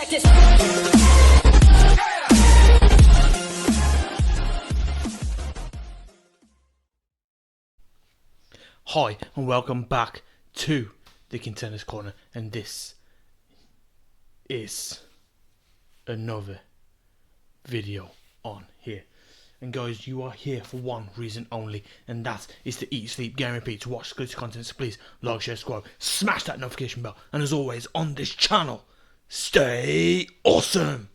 Check this. Hi and welcome back to the Contenders Corner, and this is another video on here. And guys, you are here for one reason only, and that is to eat, sleep, game, repeat, to watch exclusive content. So please like, share, subscribe, smash that notification bell, and as always on this channel, stay awesome.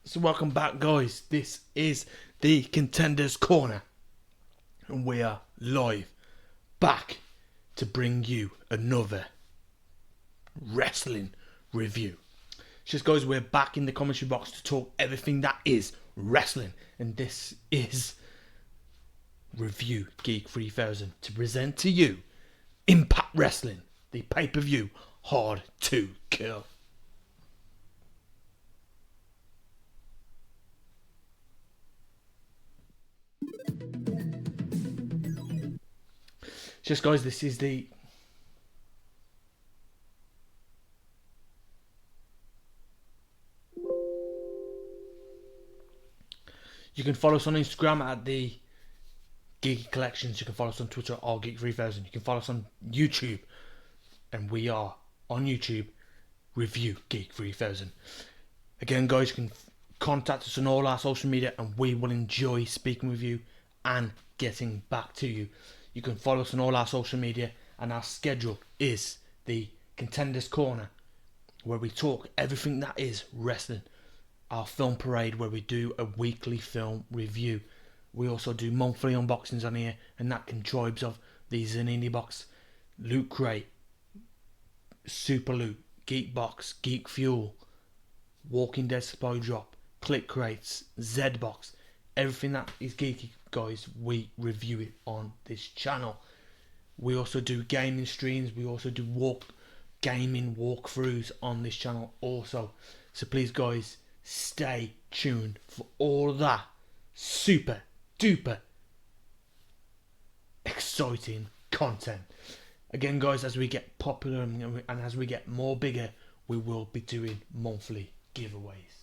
So welcome back guys, this is the Contenders Corner, and we are live back to bring you another wrestling review. Just guys, we're back in the commentary box to talk everything that is wrestling, and this is Review Geek 3000 to present to you Impact Wrestling, the pay-per-view Hard to Kill. Just guys, this is the you can follow us on Instagram at the Geeky Collections. You can follow us on Twitter at allgeek3000. You can follow us on YouTube, and we are on YouTube, Review Geek 3000. Again guys, you can contact us on all our social media, and we will enjoy speaking with you and getting back to you. You can follow us on all our social media, and our schedule is the Contenders Corner, where we talk everything that is wrestling. Our film parade, where we do a weekly film review. We also do monthly unboxings on here, and that contribes of the Zanini Box, Loot Crate, Super Loot, Geek Box, Geek Fuel, Walking Dead Supply Drop, Click Crates, Z Box. Everything that is geeky guys, we review it on this channel. We also do gaming streams, we also do gaming walkthroughs on this channel also. So please guys, stay tuned for all that super duper exciting content. Again guys, as we get popular and as we get more bigger, we will be doing monthly giveaways.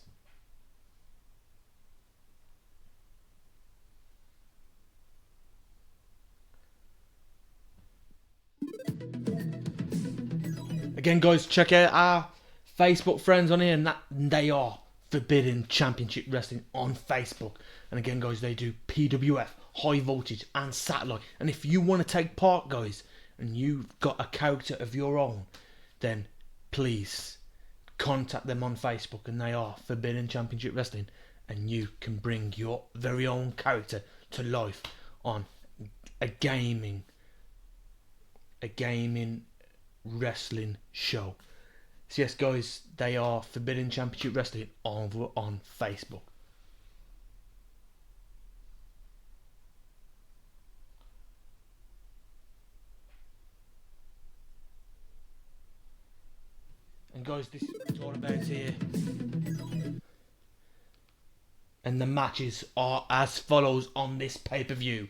Again guys, check out our Facebook friends on here, and that they are Forbidden Championship Wrestling on Facebook. And again guys, they do PWF, High Voltage and Satellite. And if you want to take part guys, and you've got a character of your own, then please contact them on Facebook, and they are Forbidden Championship Wrestling, and you can bring your very own character to life on a gaming wrestling show. So yes guys, they are Forbidden Championship Wrestling over on Facebook. And guys, this is what it's all about here. And the matches are as follows on this pay-per-view.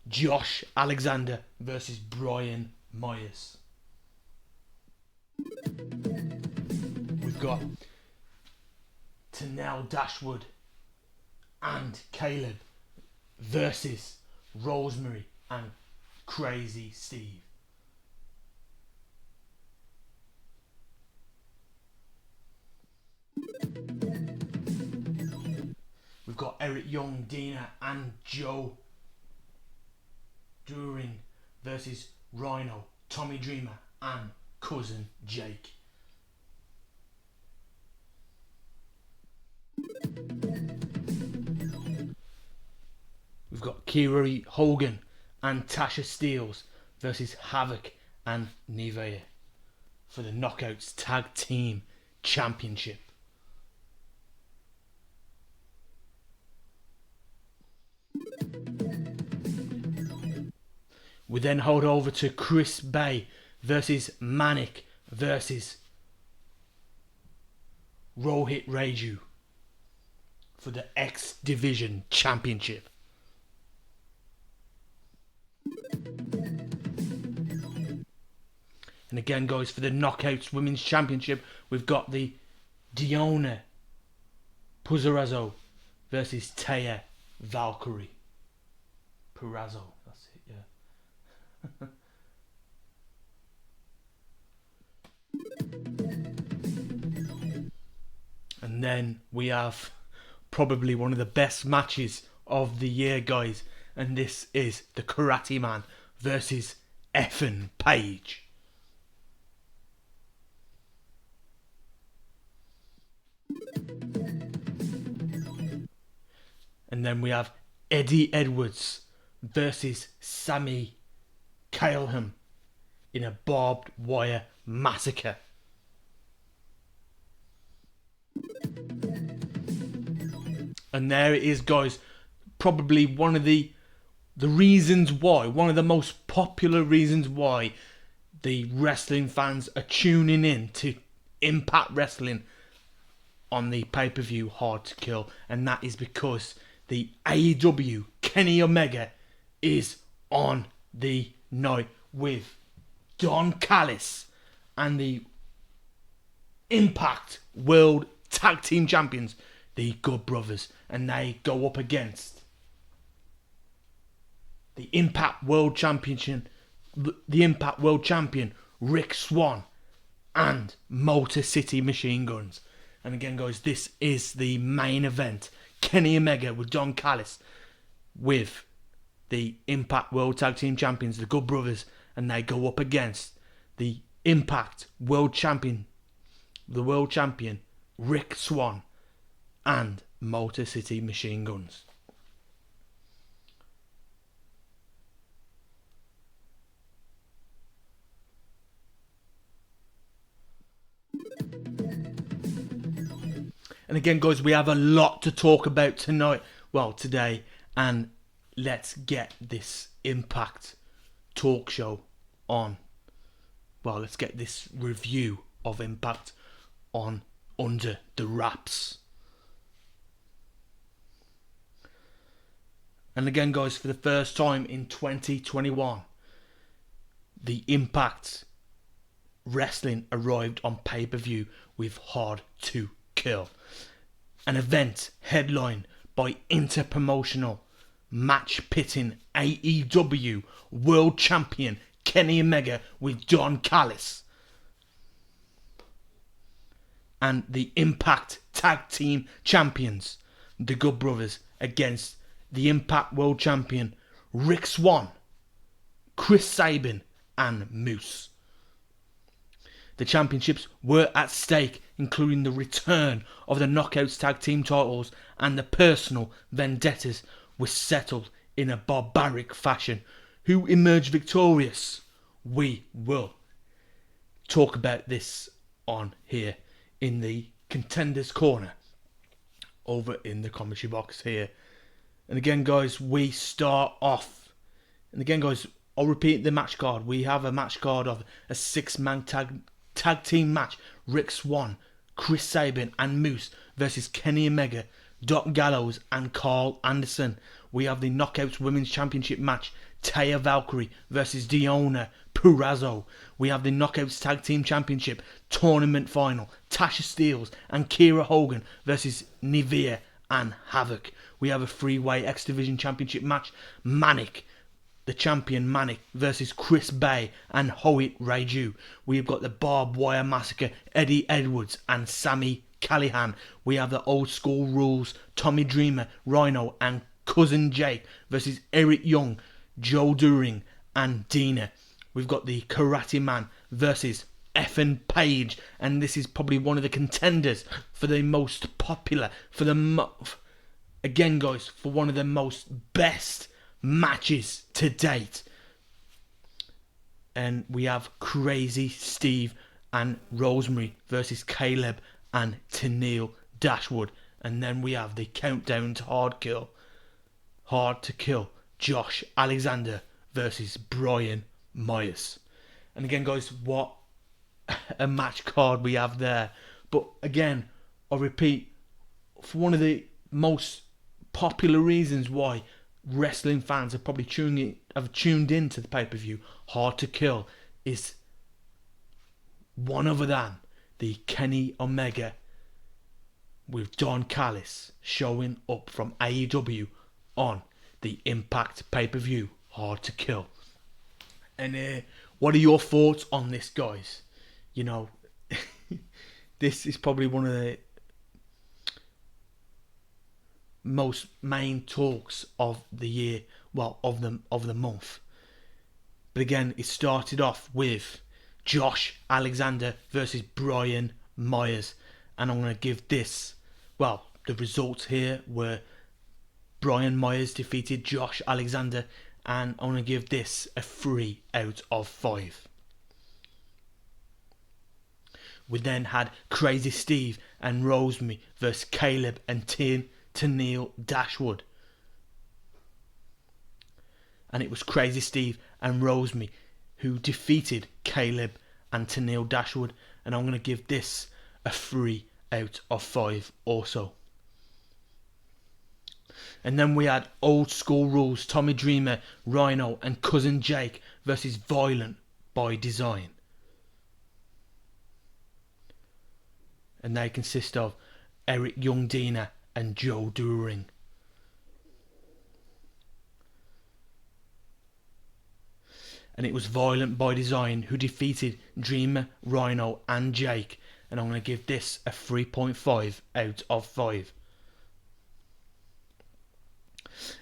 Josh Alexander versus Brian Myers. We've got Tanel Dashwood and Caleb versus Rosemary and Crazy Steve. We've got Eric Young, Dina and Joe During versus Rhino, Tommy Dreamer and Cousin Jake. We've got Kieri Hogan and Tasha Steeles versus Havoc and Nivea for the Knockouts Tag Team Championship. We then hold over to Chris Bay versus Manic versus Rohit Raju for the X Division Championship. And again, guys, for the Knockouts Women's Championship, we've got the Diona Puzzarazzo versus Taya Valkyrie. Purazzo, that's it, yeah. And then we have probably one of the best matches of the year, guys. And this is the Karate Man versus Effin Page. And then we have Eddie Edwards versus Sami Callihan in a barbed wire massacre. And there it is, guys. Probably one of the reasons why, one of the most popular reasons why the wrestling fans are tuning in to Impact Wrestling on the pay-per-view Hard to Kill. And that is because the AEW Kenny Omega is on the night with Don Callis and the Impact World Tag Team Champions, the Good Brothers, and they go up against the Impact World Champion Rick Swann and Motor City Machine Guns. And again, guys, this is the main event. Kenny Omega with Don Callis with the Impact World Tag Team Champions, the Good Brothers, and they go up against the Impact World Champion, Rick Swann and Motor City Machine Guns. And again, guys, we have a lot to talk about today, and let's get this Impact talk show on. Well, let's get this review of Impact on under the wraps. And again, guys, for the first time in 2021, the Impact Wrestling arrived on pay-per-view with Hard to Kill. An event headlined by interpromotional match pitting AEW World Champion Kenny Omega with Don Callis and the Impact Tag Team Champions, the Good Brothers, against the Impact World Champion Rick Swann, Chris Sabin and Moose. The championships were at stake, including the return of the Knockouts Tag Team titles, and the personal vendettas were settled in a barbaric fashion. Who emerged victorious? We will talk about this on here in the Contenders Corner over in the commentary box here. And again, guys, we start off. And again, guys, I'll repeat the match card. We have a match card of a 6-man tag team match. Rick Swann, Chris Sabin and Moose versus Kenny Omega, Doc Gallows and Carl Anderson. We have the Knockouts Women's Championship match. Taya Valkyrie versus Diona Purrazzo. We have the Knockouts Tag Team Championship Tournament Final. Tasha Steelz and Kiera Hogan versus Nivea and Havoc. We have a Freeway X Division Championship match. Manic, the champion Manic versus Chris Bay and Hoyt Raju. We've got the Barbed Wire Massacre, Eddie Edwards and Sami Callihan. We have the Old School Rules, Tommy Dreamer, Rhino and Cousin Jake versus Eric Young, Joe Doering and Dina. We've got the Karate Man versus Effin Page, and this is probably one of the contenders for the most popular, for again, guys, for one of the most best matches to date. And we have Crazy Steve and Rosemary versus Caleb and Tennille Dashwood. And then we have the countdown to Hard to Kill, Josh Alexander versus Brian Myers. And again, guys, what a match card we have there. But again, I repeat, for one of the most popular reasons why wrestling fans have probably tuned in to the pay-per-view Hard to Kill is one other than the Kenny Omega with Don Callis showing up from AEW on the Impact pay-per-view Hard to Kill. And what are your thoughts on this, guys? You know, this is probably one of the most main talks of the year, well, of the month. But again, it started off with Josh Alexander versus Brian Myers, and I'm going to give this, well, the results here were Brian Myers defeated Josh Alexander, and I'm going to give this a 3 out of 5. We then had Crazy Steve and Rosemary versus Caleb and Tennille Dashwood. And it was Crazy Steve and Rosemary who defeated Caleb and Tennille Dashwood, and I'm going to give this a 3 out of 5 also. And then we had Old School Rules, Tommy Dreamer, Rhino and Cousin Jake versus Violent by Design. And they consist of Eric Youngdina and Joe Doering. And it was Violent by Design who defeated Dreamer, Rhino and Jake, and I'm going to give this a 3.5 out of 5.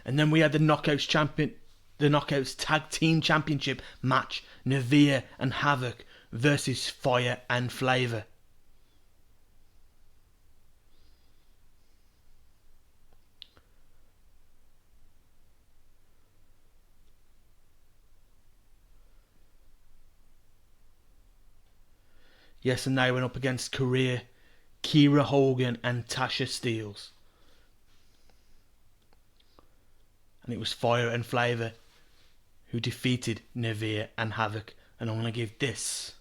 And then we had the Knockouts Tag Team Championship match, Nevaeh and Havoc versus Fire and Flavor. Yes, and they went up against Kiera Hogan and Tasha Steelz. And it was Fire and Flavor who defeated Nevaeh and Havoc. And I'm going to give this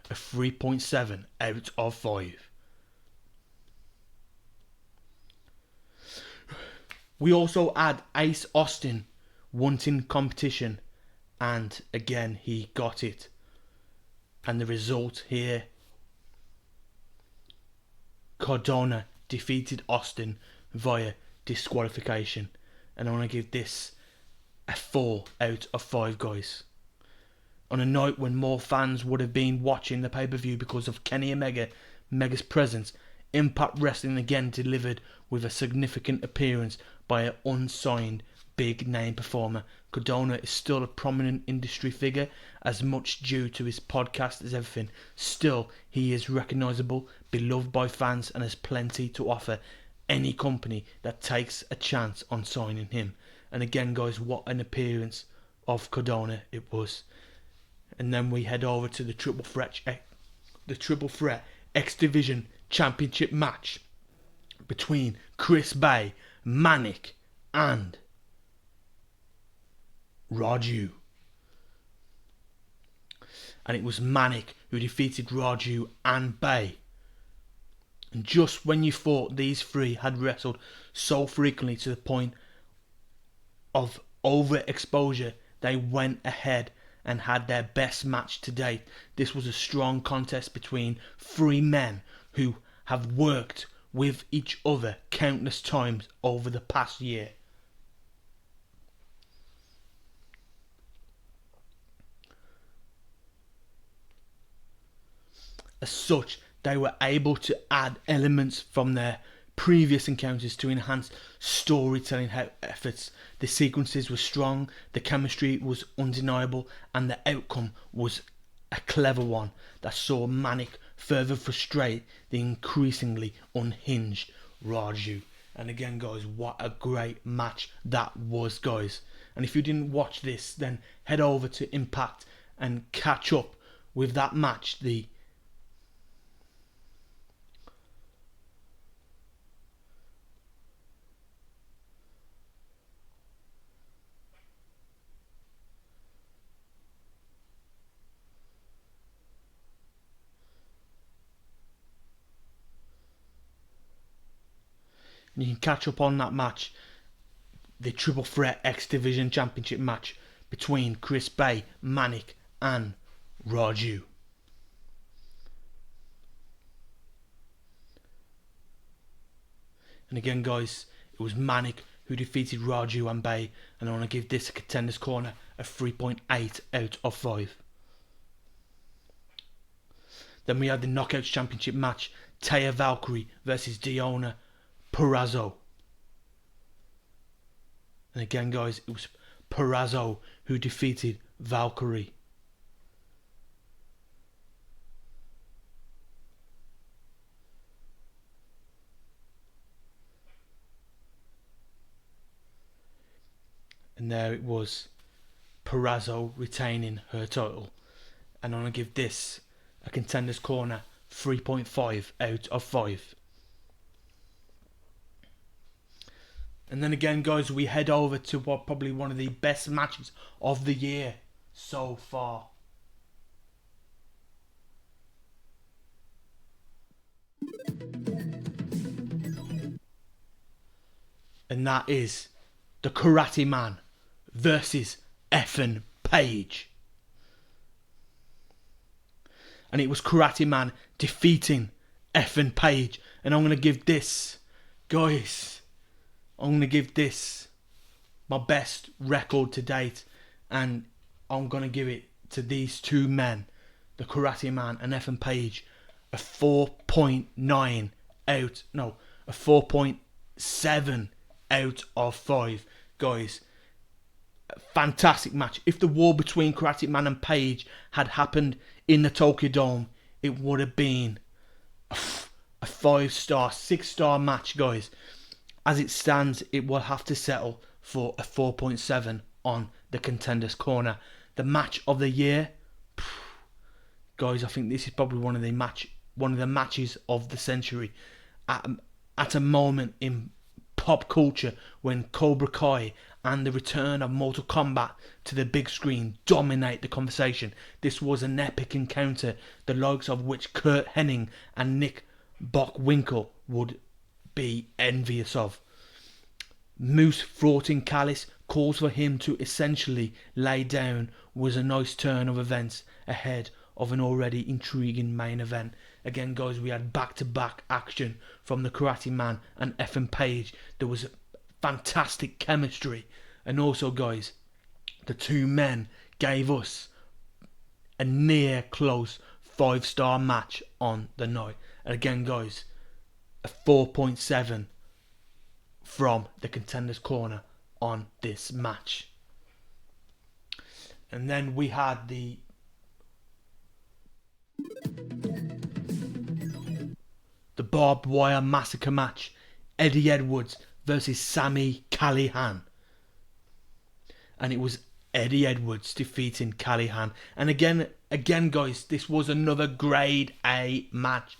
a 3.7 out of 5. We also had Ace Austin wanting competition, and again he got it. And the result here, Cardona defeated Austin via disqualification, and I'm going to give this a 4 out of 5, guys. On a night when more fans would have been watching the pay-per-view because of Kenny Omega's presence, Impact Wrestling again delivered with a significant appearance by an unsigned big name performer. Cardona is still a prominent industry figure, as much due to his podcast as everything. Still, he is recognisable, beloved by fans, and has plenty to offer any company that takes a chance on signing him. And again, guys, what an appearance of Cardona it was. And then we head over to the Triple Threat X Division Championship match between Chris Bay, Manic, and Raju. And it was Manic who defeated Raju and Bay. And just when you thought these three had wrestled so frequently to the point of overexposure, they went ahead and had their best match to date. This was a strong contest between three men who have worked with each other countless times over the past year. As such, they were able to add elements from their previous encounters to enhance storytelling efforts. The sequences were strong, the chemistry was undeniable, and the outcome was a clever one that saw Manic further frustrate the increasingly unhinged Raju. And again, guys, what a great match that was, guys. And if you didn't watch this, then head over to Impact and catch up with that match. And you can catch up on that match, the Triple Threat X Division Championship match between Chris Bay, Manic and Raju. And again, guys, it was Manik who defeated Raju and Bay, and I want to give this a Contenders Corner a 3.8 out of 5. Then we had the Knockouts Championship match, Taya Valkyrie versus Diona Purrazzo. And again, guys, it was Purrazzo who defeated Valkyrie. And there it was, Purrazzo retaining her title. And I'm going to give this a Contenders Corner 3.5 out of 5. And then again, guys, we head over to what probably one of the best matches of the year so far. And that is the Karate Man versus Ethan Page. And it was Karate Man defeating Ethan Page. And I'm going to give this, guys, I'm going to give this my best record to date. And I'm going to give it to these two men, the Karate Man and Ethan Page, a 4.9 out, no, a 4.7 out of 5. Guys, fantastic match. If the war between Karate Man and Page had happened in the Tokyo Dome, it would have been a 5-star, 6-star match, guys. As it stands, it will have to settle for a 4.7 on the Contenders Corner. The match of the year, guys, I think this is probably one of the matches of the century. At a moment in pop culture when Cobra Kai and the return of Mortal Kombat to the big screen dominate the conversation. This was an epic encounter, the likes of which Kurt Hennig and Nick Bockwinkel would be envious of. Moose Thornton Callis calls for him to essentially lay down was a nice turn of events ahead of an already intriguing main event. Again, guys, we had back-to-back action from the Karate Man and Ethan Page. There was fantastic chemistry. And also, guys, the two men gave us a near close 5-star match on the night. And again, guys, a 4.7 from the Contenders Corner on this match. And then we had the barbed wire massacre match, Eddie Edwards versus Sami Callihan. And it was Eddie Edwards defeating Callihan. And again, guys, this was another grade A match.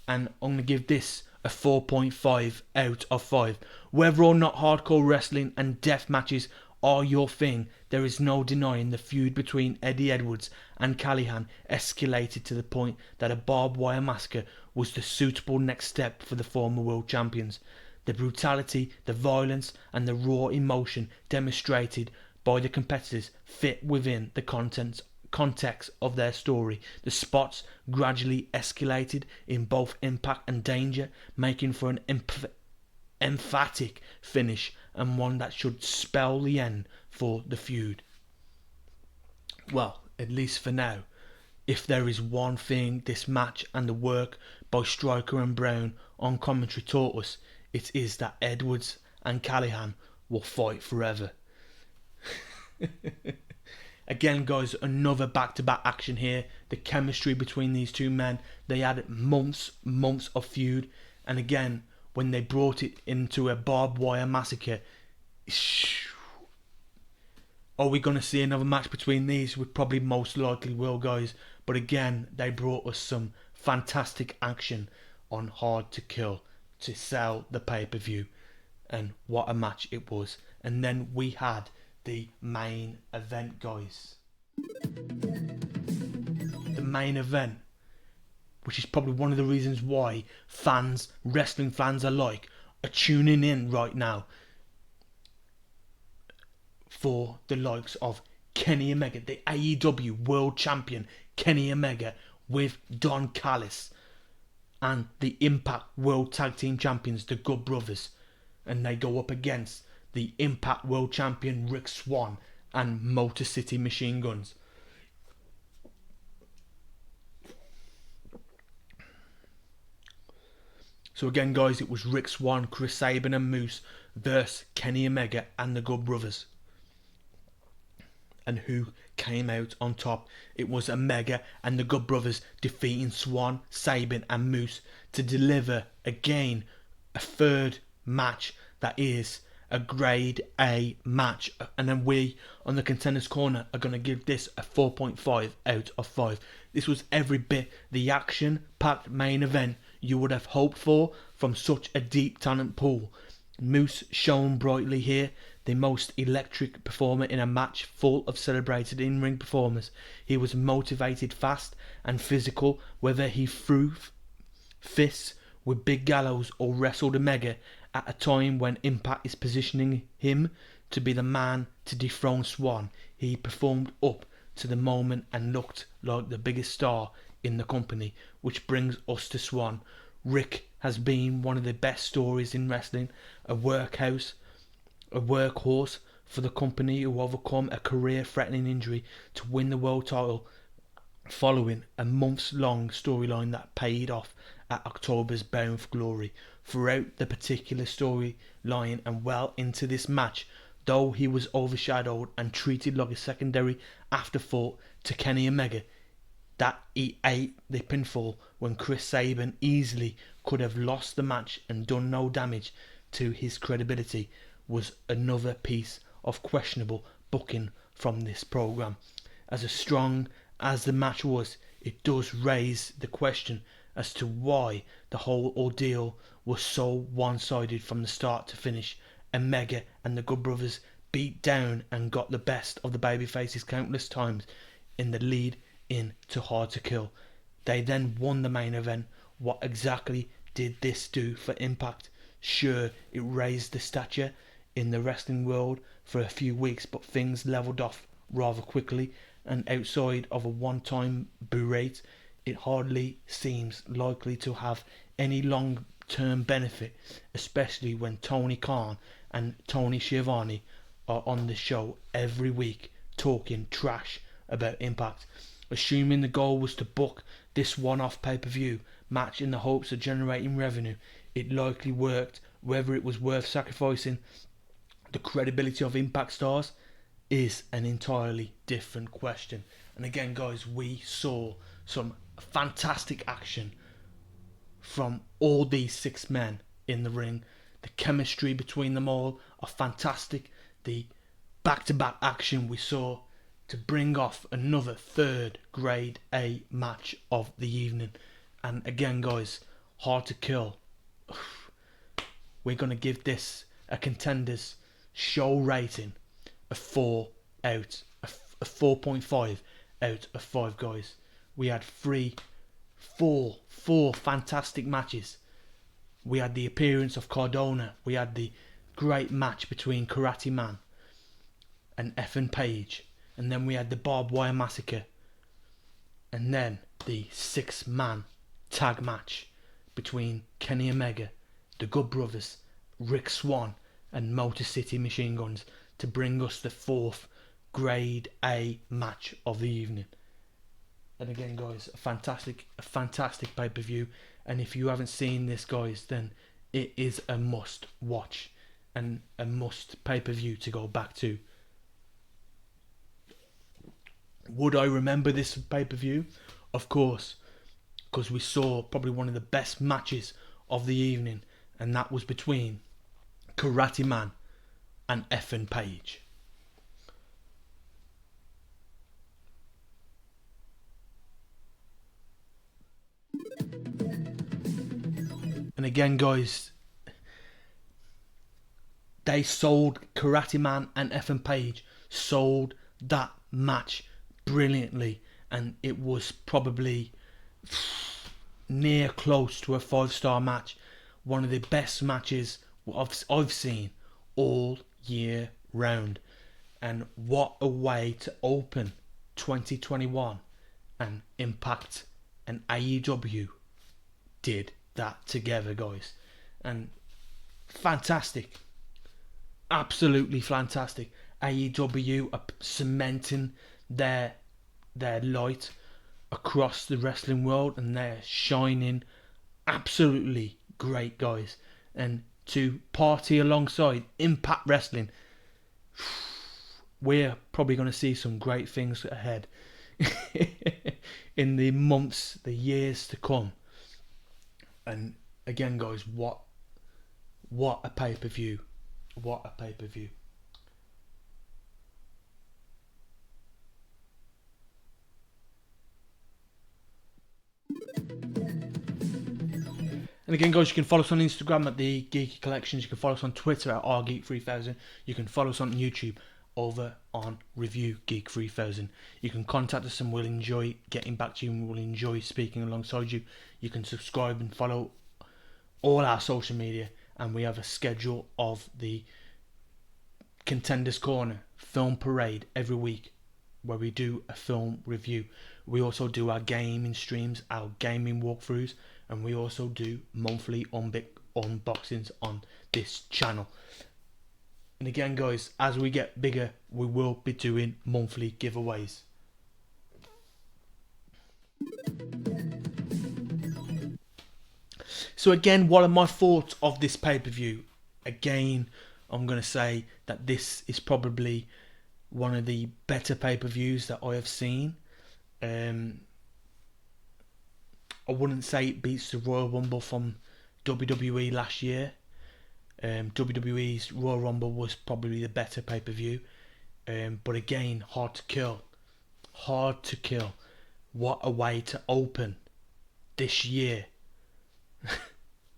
And I'm going to give this a 4.5 out of 5. Whether or not hardcore wrestling and death matches are your thing, there is no denying the feud between Eddie Edwards and Callihan escalated to the point that a barbed wire massacre was the suitable next step for the former world champions. The brutality, the violence and the raw emotion demonstrated by the competitors fit within the context of their story. The spots gradually escalated in both impact and danger, making for an emphatic finish and one that should spell the end for the feud. Well, at least for now. If there is one thing this match and the work by Stryker and Brown on commentary taught us, it is that Edwards and Callihan will fight forever. Again, guys, another back-to-back action here. The chemistry between these two men, they had months of feud. And again, when they brought it into a barbed wire massacre, are we going to see another match between these? We probably most likely will, guys. But again, they brought us some fantastic action on Hard to Kill to sell the pay-per-view. And what a match it was. And then we had the main event, guys. The main event, which is probably one of the reasons why fans, wrestling fans alike, are tuning in right now for the likes of Kenny Omega, the AEW World Champion Kenny Omega, with Don Callis, and the Impact World Tag Team Champions, the Good Brothers, and they go up against the Impact World Champion Rick Swann and Motor City Machine Guns. So again, guys, it was Rick Swann, Chris Sabin and Moose versus Kenny Omega and the Good Brothers. And who came out on top? It was Omega and the Good Brothers defeating Swann, Sabin and Moose to deliver again a third match that is a grade A match. And then we on the Contenders Corner are going to give this a 4.5 out of 5. This was every bit the action-packed main event you would have hoped for from such a deep talent pool. Moose shone brightly here, the most electric performer in a match full of celebrated in-ring performers. He was motivated, fast and physical, whether he threw fists with Big Gallows or wrestled Omega at a time when Impact is positioning him to be the man to dethrone Swann. He performed up to the moment and looked like the biggest star in the company, which brings us to Swann. Rick has been one of the best stories in wrestling, a workhorse for the company who overcome a career-threatening injury to win the world title following a months-long storyline that paid off at October's Bound for Glory. Throughout the particular storyline and well into this match, though he was overshadowed and treated like a secondary afterthought to Kenny Omega, that he ate the pinfall when Chris Sabin easily could have lost the match and done no damage to his credibility, was another piece of questionable booking from this program. As strong as the match was, it does raise the question as to why the whole ordeal was so one-sided from the start to finish. Omega and the Good Brothers beat down and got the best of the babyfaces countless times in the lead in to Hard to Kill. They then won the main event. What exactly did this do for Impact? Sure, it raised the stature in the wrestling world for a few weeks, but things leveled off rather quickly, and outside of a one-time berate, it hardly seems likely to have any long-term benefit, especially when Tony Khan and Tony Schiavone are on the show every week talking trash about Impact. Assuming the goal was to book this one-off pay-per-view match in the hopes of generating revenue, it likely worked. Whether it was worth sacrificing the credibility of Impact stars is an entirely different question. And again, guys, we saw some fantastic action from all these 6 men in the ring. The chemistry between them all are fantastic. The back-to-back action we saw to bring off another third grade A match of the evening. And again, guys, Hard to Kill. We're going to give this a Contenders show rating of 4.5 out of 5, guys. We had four fantastic matches. We had the appearance of Cardona. We had the great match between Karate Man and Ethan Page. And then we had the barbed wire massacre. And then the 6-man tag match between Kenny Omega, the Good Brothers, Rick Swann and Motor City Machine Guns to bring us the 4th grade A match of the evening. And again, guys, a fantastic pay-per-view. And if you haven't seen this, guys, then it is a must watch and a must pay-per-view to go back to. Would I remember this pay-per-view? Of course, because we saw probably one of the best matches of the evening, and that was between Karate Man and Ethan Page. And again, guys, they sold Karate Man and Ethan Page, sold that match brilliantly, and it was probably near close to a 5-star match. One of the best matches I've seen all year round. And what a way to open 2021. And Impact and AEW did that together, guys. And fantastic. Absolutely fantastic. AEW are cementing their light across the wrestling world, and they're shining absolutely great, guys. And to party alongside Impact Wrestling, we're probably going to see some great things ahead in the months, the years to come. And again, guys, what a pay-per-view. What a pay-per-view. And again, guys, you can follow us on Instagram at the Geeky Collections. You can follow us on Twitter at rgeek3000. You can follow us on YouTube over on Review Geek 3000. You can contact us and we'll enjoy getting back to you, and we'll enjoy speaking alongside you. You can subscribe and follow all our social media, and we have a schedule of the Contenders Corner film parade every week where we do a film review. We also do our gaming streams, our gaming walkthroughs, and we also do monthly unboxings on this channel. And again, guys, as we get bigger, we will be doing monthly giveaways. So again, what are my thoughts of this pay-per-view? Again, I'm going to say that this is probably one of the better pay-per-views that I have seen. I wouldn't say it beats the Royal Rumble from WWE last year. WWE's Royal Rumble was probably the better pay-per-view. But again, hard to kill. Hard to kill. What a way to open this year.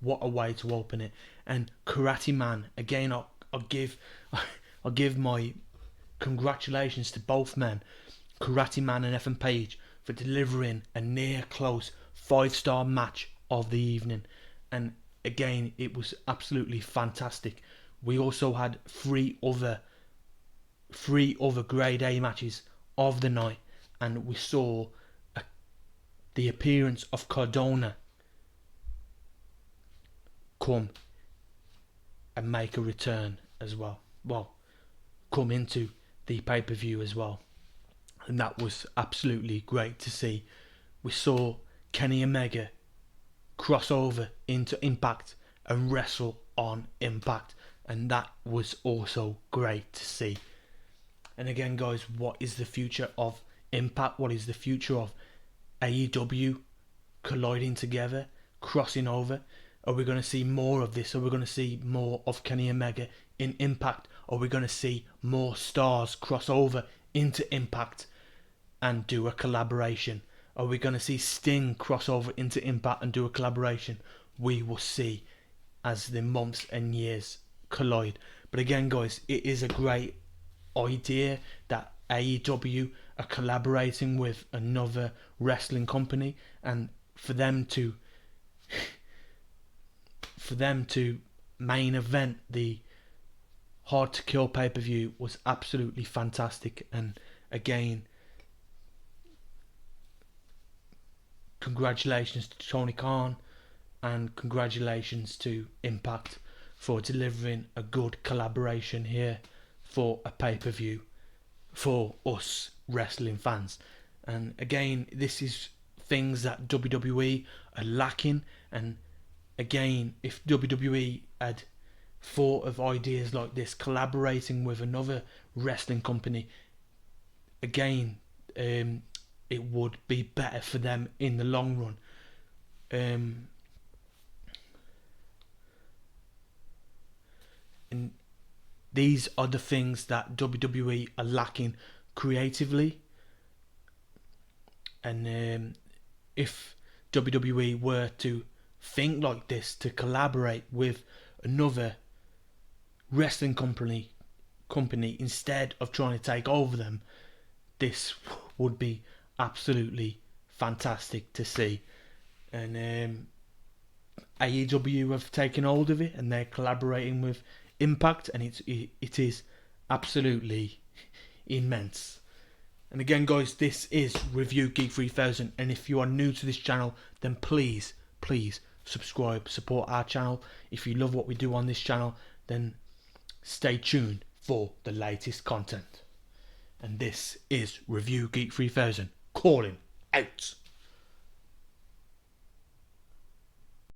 What a way to open it. And Karate Man, again, I'll give my congratulations to both men, Karate Man and Ethan Page, for delivering a near close 5-star match of the evening. And again, it was absolutely fantastic. We also had three other grade A matches of the night, and we saw the appearance of Cardona come and make a return as well. Well, come into the pay-per-view as well. And that was absolutely great to see. We saw Kenny Omega cross over into Impact and wrestle on Impact, and that was also great to see. And again, guys, what is the future of Impact? What is the future of AEW colliding together, crossing over? Are we going to see more of this? Are we going to see more of Kenny Omega in Impact? Are we going to see more stars cross over into Impact and do a collaboration? Are we going to see Sting cross over into Impact and do a collaboration? We will see as the months and years collide. But again, guys, it is a great idea that AEW are collaborating with another wrestling company, and for them to main event the Hard to Kill pay-per-view was absolutely fantastic. And again, congratulations to Tony Khan and congratulations to Impact for delivering a good collaboration here for a pay-per-view for us wrestling fans. And again, this is things that WWE are lacking. And again, if WWE had thought of ideas like this, collaborating with another wrestling company, again, it would be better for them in the long run. And these are the things that WWE are lacking creatively. And if WWE were to think like this, to collaborate with another wrestling company instead of trying to take over them, this would be absolutely fantastic to see. And AEW have taken hold of it and they're collaborating with Impact, and it is absolutely immense. And again, guys, this is Review Geek 3000, and if you are new to this channel, then please subscribe, support our channel. If you love what we do on this channel, then stay tuned for the latest content. And this is Review Geek 3000 calling out.